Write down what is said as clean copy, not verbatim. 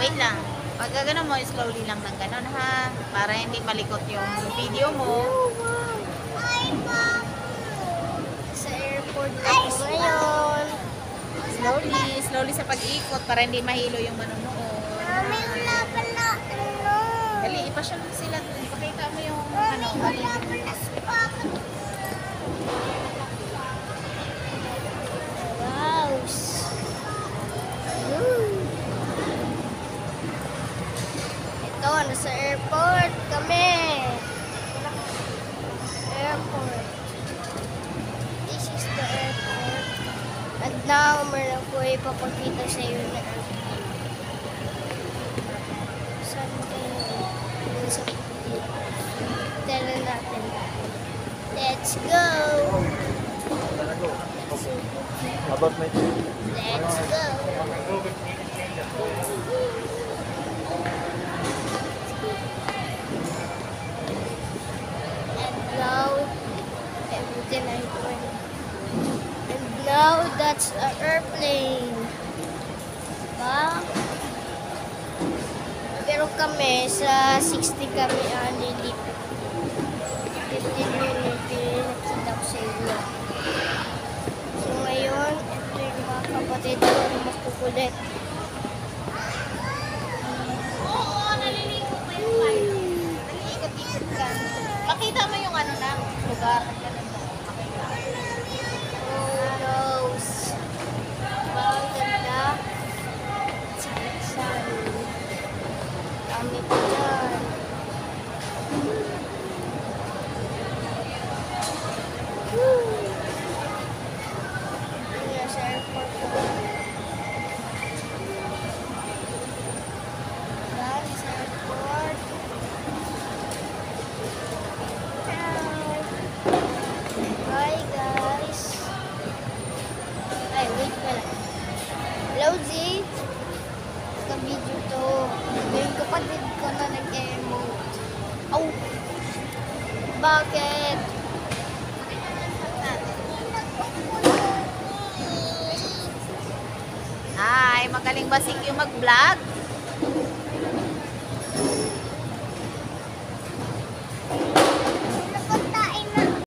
Wait lang. Pag gano'n mo, slowly lang ng gano'n ha. Para hindi malikot yung video mo. Sa airport na po ngayon. Slowly sa pag-ikot para hindi mahilo yung manonood. Mami, wala pala. Ano? Dali, ipasya mo sila. Ipakita mo yung ano. Wala pala spot. Wow. Ito, nasa airport kami. Airport. This is the airport. And now, meron ko ipapakita sa iyo na airplane. Something dun sa tala natin. Let's go! About my Let's go! And now, everything I'm going. And now, that's an airplane. Diba? Pero kami, sa 60 kami lilipit. 15 minutes, nakita ko sa inyo. So ngayon, ito yung mga kapatid ko na makukulit. Oo, naliligo pa yung flight. Naliikot-ikot ka. Makita mo yung ano na, lugar. Oh, nose. Ang ganda. Sakit-sakit. Kami pa dyan. Nasa airport ko. Nasa airport. Hi guys. Ay, wait pala. Hello, G. Ka-video to. Yung kapatid ko na nag-emote. Oh! Bakit? Hi, magaling ba si Q mag-vlog?